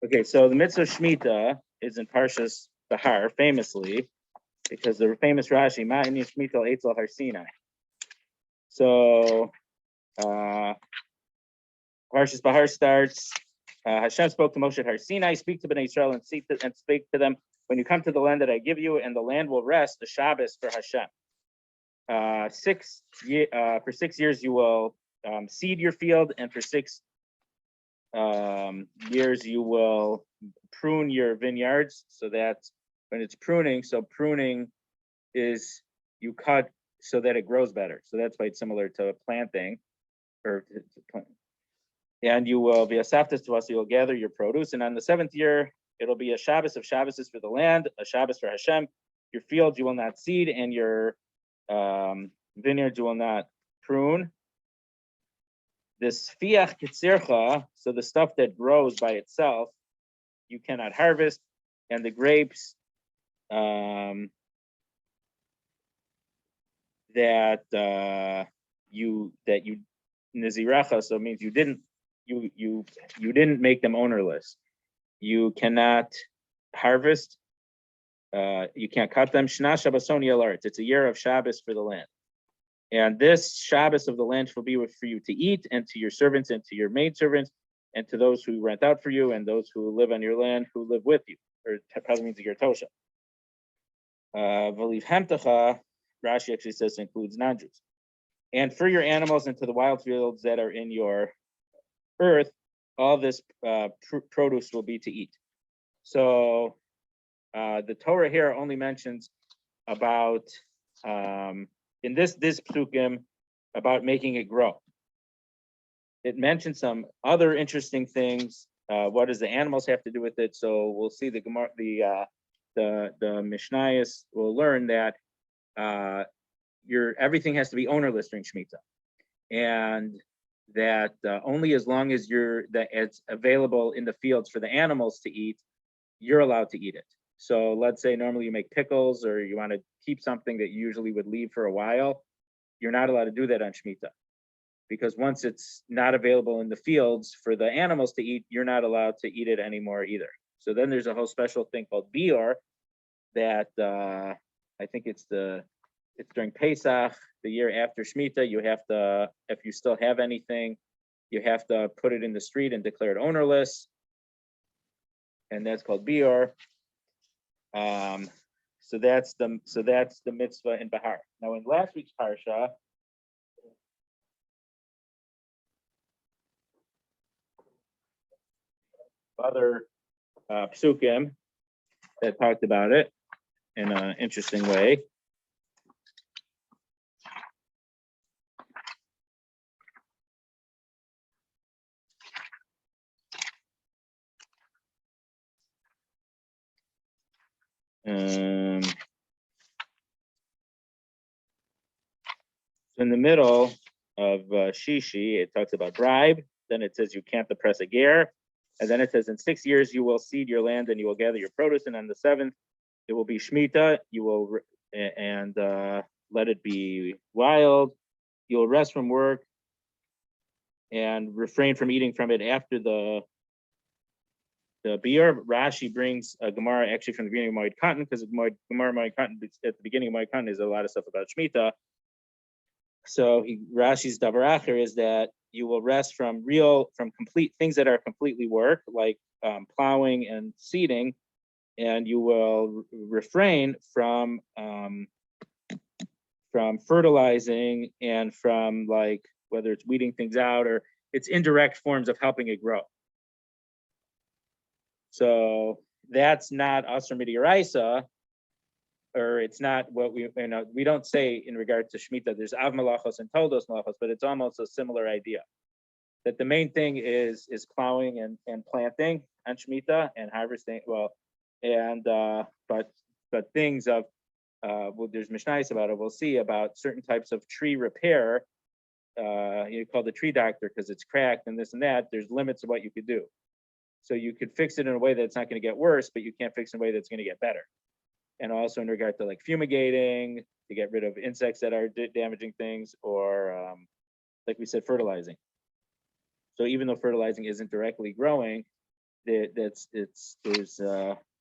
Okay, so the mitzvah Shmita is in Parshas Bahar, famously, because the famous Rashi, Ma'ini Shmita Eitzel Har Sinai. So Parshas Bahar starts, Hashem spoke to Moshe at Har Sinai, speak to Bnei Israel and speak to them when you come to the land that I give you, and the land will rest, the Shabbos for Hashem. For 6 years you will seed your field, and for 6 years you will prune your vineyards. So that's when it's pruning. So pruning is you cut so that it grows better. So that's why it's similar to planting, or to plant. And you will be a saptis to us. You will gather your produce, and on the 7th year it'll be a Shabbos of Shabbos for the land, a Shabbos for Hashem. Your fields you will not seed, and your vineyards you will not prune. This fiach kitzircha, so the stuff that grows by itself, you cannot harvest, and the grapes that you niziracha, so it means you didn't make them ownerless. You cannot harvest. You can't cut them. Shna Shabbosoni alert. It's a year of Shabbos for the land. And this Shabbos of the land will be for you to eat, and to your servants, and to your maidservants, and to those who rent out for you, and those who live on your land, who live with you. Or probably means your tosha. V'liv hemtecha, Rashi actually says includes non-Jews. And for your animals, and to the wild fields that are in your earth, all this produce will be to eat. So the Torah here only mentions about in this psukim about making it grow. It mentions some other interesting things. What does the animals have to do with it? So we'll see the Mishnayos will learn that everything has to be ownerless during Shmita, and that only as long as it's available in the fields for the animals to eat, you're allowed to eat it. So let's say normally you make pickles, or you want to keep something that you usually would leave for a while. You're not allowed to do that on Shmita, because once it's not available in the fields for the animals to eat, you're not allowed to eat it anymore either. So then there's a whole special thing called bior that I think it's during Pesach, the year after Shmita. You have to, if you still have anything, you have to put it in the street and declare it ownerless, and that's called bior. So that's the mitzvah in Bahar. Now in last week's parsha, other psukim that talked about it in an interesting way. So in the middle of Shishi, it talks about bribe. Then it says you can't oppress a ger. And then it says in 6 years you will seed your land and you will gather your produce. And on the 7th, it will be Shmita. You will let it be wild. You will rest from work and refrain from eating from it after the bior. Rashi brings a Gemara actually from the beginning of Moed Katan, because Gemara Moed Katan at the beginning of Moed Katan is a lot of stuff about Shmita. So Rashi's davar acher is that you will rest from complete things that are completely work, like plowing and seeding, and you will refrain from fertilizing and from, like, whether it's weeding things out or it's indirect forms of helping it grow. So that's not asur midiraisa, or it's not what we don't say in regard to Shmita. There's av malachos and toldos malachos, but it's almost a similar idea. That the main thing is plowing and planting on Shmita, and harvesting. Well, and but things of there's Mishnayos about it. We'll see about certain types of tree repair. You call the tree doctor because it's cracked and this and that. There's limits of what you could do. So you could fix it in a way that's not going to get worse, but you can't fix it in a way that's going to get better. And also in regard to, like, fumigating to get rid of insects that are damaging things, or like we said, fertilizing. So even though fertilizing isn't directly growing, there's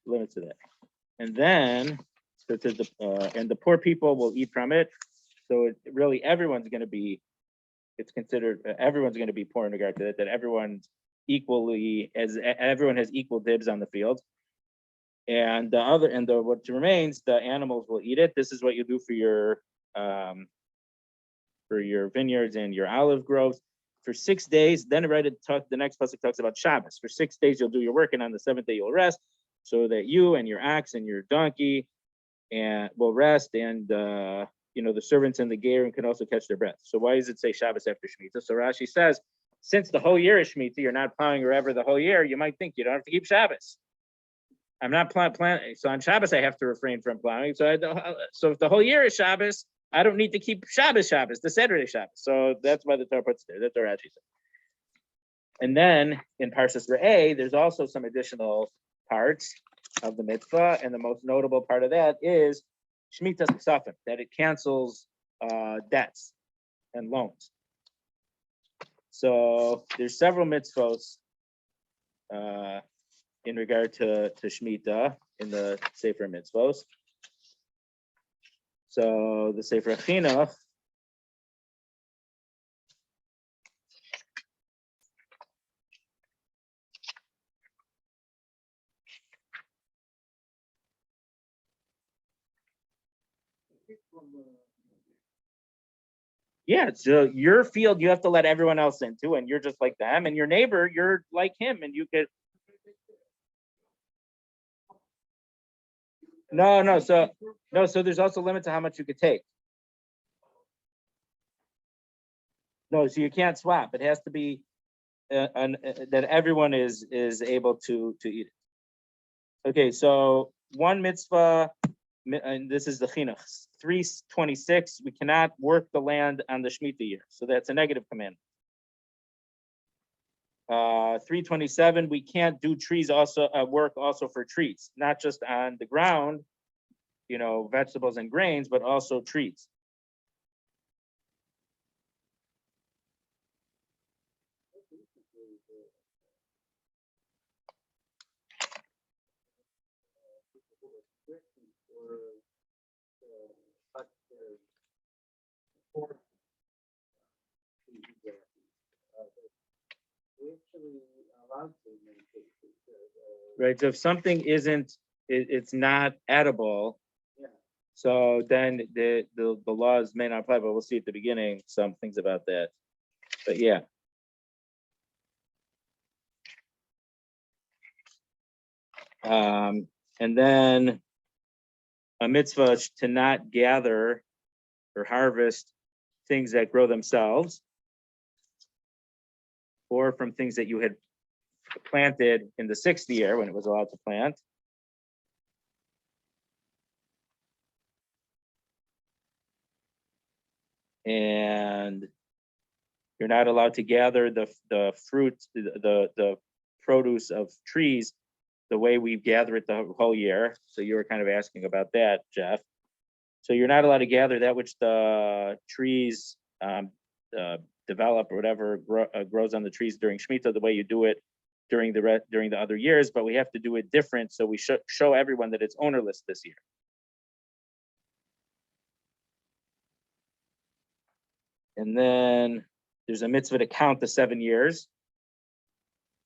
limits to that. And then and the poor people will eat from it. So really everyone's going to be, it's considered everyone's going to be poor in regard to that everyone's equally, as everyone has equal dibs on the field. And what remains, the animals will eat it. This is what you do for your vineyards and your olive groves for 6 days. Then the next pasuk talks about Shabbos. For 6 days you'll do your work, and on the seventh day you'll rest, so that you and your ox and your donkey and will rest, and the servants and the gerim can also catch their breath. So why does it say Shabbos after Shmitta? So Rashi says, since the whole year is Shmitta, you're not plowing wherever the whole year, you might think you don't have to keep Shabbos. I'm not planting, so on Shabbos I have to refrain from plowing. So if the whole year is Shabbos, I don't need to keep Shabbos, the Saturday Shabbos. So that's why the Torah puts it there. That's what Rashi says. And then in Parshas Re'eh, there's also some additional parts of the mitzvah, and the most notable part of that is Shmitas Ksafim, that it cancels debts and loans. So there's several mitzvos in regard to Shmita in the Sefer Mitzvos. So the Sefer Chinuch so your field you have to let everyone else into, and you're just like them, and your neighbor, you're like him, and you could so there's also limits to how much you could take. No, so you can't swap. It has to be that everyone is able to eat it. Okay, so one mitzvah, and this is the chinuch 326. We cannot work the land on the Shemitah year, so that's a negative commandment. 327, we can't do trees also work also for trees, not just on the ground, vegetables and grains, but also trees. Right. So if something it's not edible, so then the laws may not apply, but we'll see at the beginning some things about that. But yeah. And then a mitzvah to not gather or harvest things that grow themselves, or from things that you had planted in the 6th year when it was allowed to plant. And you're not allowed to gather the fruit, the produce of trees the way we gather it the whole year. So you were kind of asking about that, Jeff. So you're not allowed to gather that which the trees develop or whatever grows on the trees during Shemitah the way you do it during the other years, but we have to do it different, so we show everyone that it's ownerless this year. And then there's a mitzvah to count the 7 years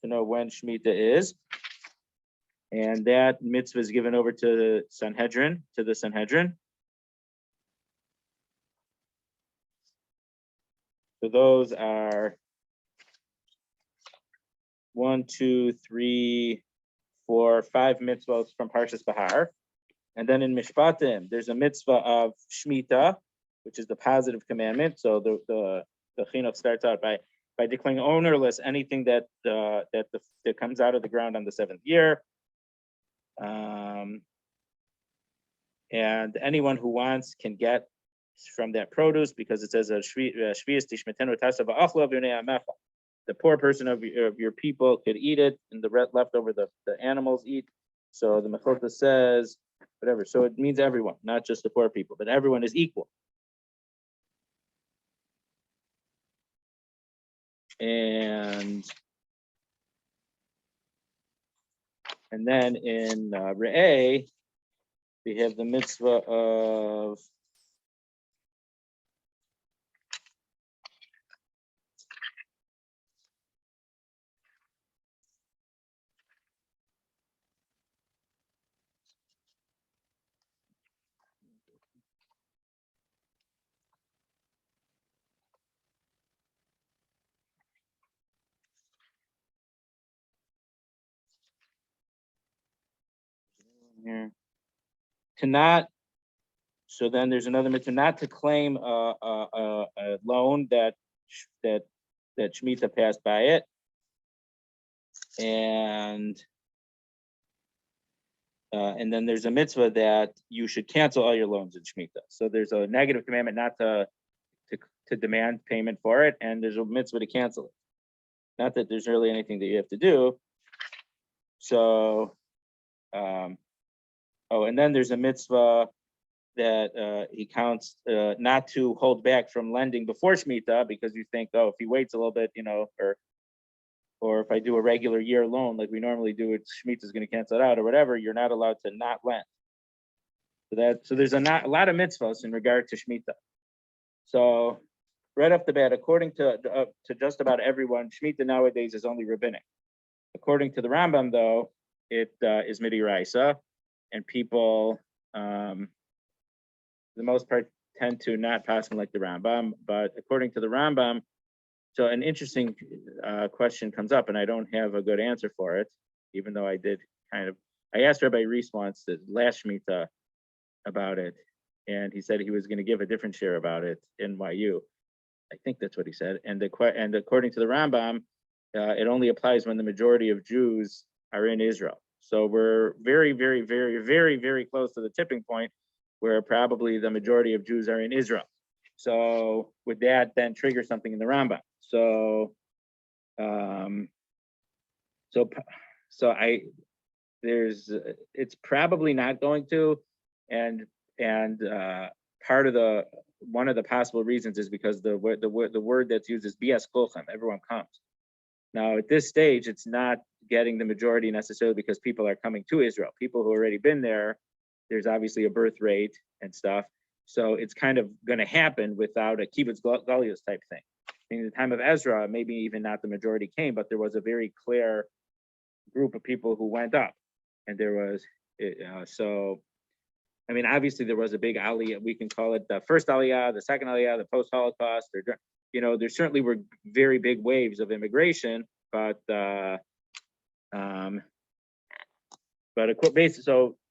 to know when Shemitah is. And that mitzvah is given over to the Sanhedrin. So those are 1, 2, 3, 4, 5 mitzvahs from Parshas Bahar. And then in Mishpatim, there's a mitzvah of Shmita, which is the positive commandment. So the chinuch starts out by declaring ownerless anything that comes out of the ground on the 7th year. And anyone who wants can get from that produce, because it says the poor person of your people could eat it, and the leftover the animals eat. So the Mechilta says whatever. So it means everyone, not just the poor people, but everyone is equal. And And then in Re'eh, we have the mitzvah of here, to not. So then there's another mitzvah not to claim a loan that Shmita passed by it, and then there's a mitzvah that you should cancel all your loans in Shmita. So there's a negative commandment not to demand payment for it, and there's a mitzvah to cancel it. Not that there's really anything that you have to do. So, and then there's a mitzvah that he counts not to hold back from lending before Shmita, because you think, oh, if he waits a little bit, or if I do a regular year loan like we normally do, Shmita is going to cancel it out or whatever, you're not allowed to not lend. So there's a lot of mitzvahs in regard to Shmita. So right off the bat, according to just about everyone, Shmita nowadays is only rabbinic. According to the Rambam, though, it is midiraisa, and people, the most part, tend to not pass like the Rambam. But according to the Rambam, so an interesting question comes up, and I don't have a good answer for it, even though I did I asked Rabbi Reese once, the last Shmita, about it, and he said he was going to give a different share about it in YU. I think that's what he said. And according to the Rambam, it only applies when the majority of Jews are in Israel. So we're very, very, very, very, very close to the tipping point where probably the majority of Jews are in Israel. So would that then trigger something in the Rambam? It's probably not going to, and part of one of the possible reasons is because the word that's used is bias kolchem, everyone comes. Now at this stage, it's not getting the majority necessarily because people are coming to Israel. People who already been there, there's obviously a birth rate and stuff. So it's kind of going to happen without a kibbutz galius type thing. In the time of Ezra, maybe even not the majority came, but there was a very clear group of people who went up, and there was I mean, obviously there was a big aliyah. We can call it the first aliyah, the second aliyah, the post-Holocaust. There certainly were very big waves of immigration, but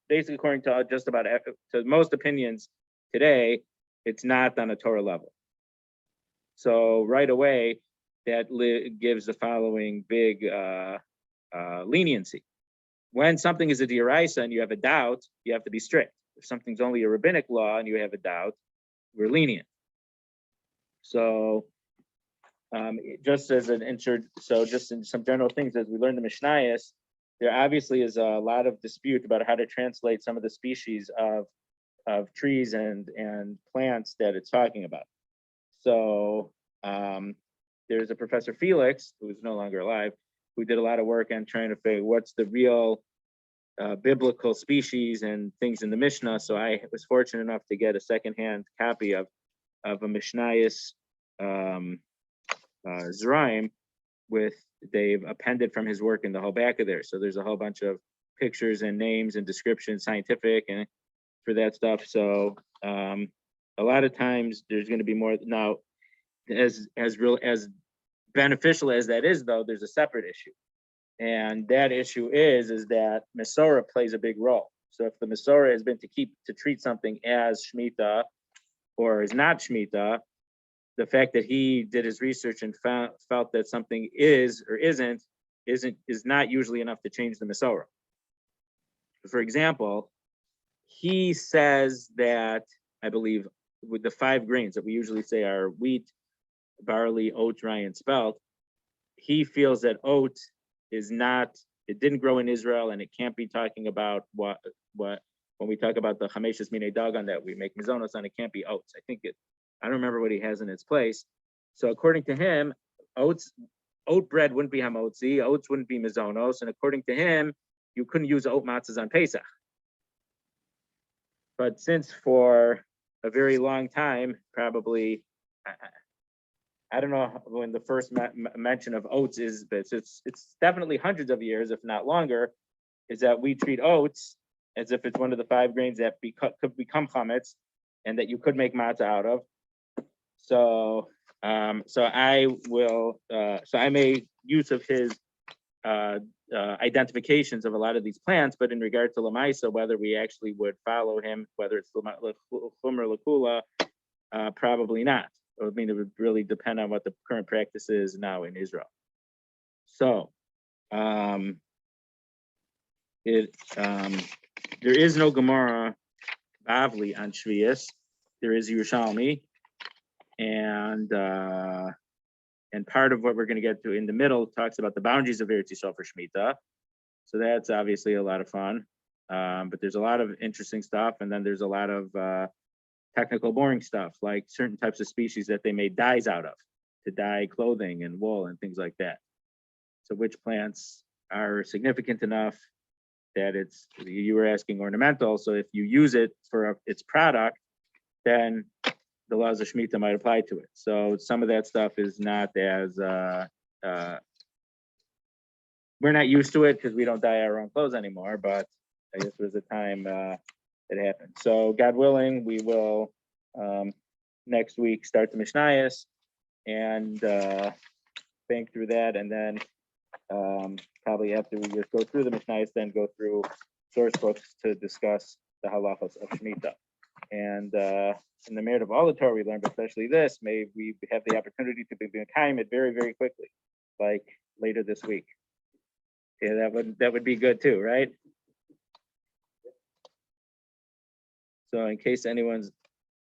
basically, according to just about to most opinions today, it's not on a Torah level. So right away, that gives the following big leniency. When something is a d'oraisa and you have a doubt, you have to be strict. If something's only a rabbinic law and you have a doubt, we're lenient. So just as an intro, so just in some general things, as we learned the Mishnayos, there obviously is a lot of dispute about how to translate some of the species of trees and plants that it's talking about. So there's a Professor Felix, who's no longer alive, who did a lot of work on trying to figure what's the real biblical species and things in the Mishnah. So I was fortunate enough to get a secondhand copy of a Mishnayos Zeraim they've appended from his work in the whole back of there. So there's a whole bunch of pictures and names and descriptions, scientific and for that stuff. So a lot of times there's going to be more. Now, as beneficial as that is, though, there's a separate issue. And that issue is that Masorah plays a big role. So if the Masorah has been to treat something as Shmita or is not Shmita, the fact that he did his research and felt that something is or isn't not usually enough to change the Masorah. For example, he says that, I believe, with the 5 grains that we usually say are wheat, barley, oat, rye, and spelt, he feels that oat is not, it didn't grow in Israel, and it can't be talking about what when we talk about the chameshes minei dagan that we make mizonos on, it can't be oats. I don't remember what he has in its place. So according to him, oat bread wouldn't be hamotzi, oats wouldn't be mizonos, and according to him, you couldn't use oat matzahs on Pesach. But since for a very long time, probably, I don't know when the first mention of oats is, but it's definitely hundreds of years, if not longer, is that we treat oats as if it's one of the 5 grains that could become chametz and that you could make matzah out of. So, so I made use of his identifications of a lot of these plants, but in regard to Lamaisa, whether we actually would follow him, whether it's Lachum or Lakula, probably not. I mean, it would really depend on what the current practice is now in Israel. So, there is no Gemara Bavli on Shvius. There is Yerushalmi, and part of what we're going to get to in the middle talks about the boundaries of Eretz Yisrael for Shmita. So that's obviously a lot of fun. But there's a lot of interesting stuff, and then there's a lot of technical, boring stuff, like certain types of species that they made dyes out of to dye clothing and wool and things like that. So which plants are significant enough that it's, you were asking ornamental, so if you use it for its product, then the laws of Shmita might apply to it. So some of that stuff is not as, we're not used to it because we don't dye our own clothes anymore, but I guess there was a time it happened. So God willing, we will next week start the Mishnayos and bank through that, and then probably after we just go through the Mishnayos, then go through source books to discuss the halachos of Shmita. And in the merit of all the Torah we learned, but especially this, may we have the opportunity to be time it very, very quickly, like later this week. Yeah, that would be good too, right? So in case anyone's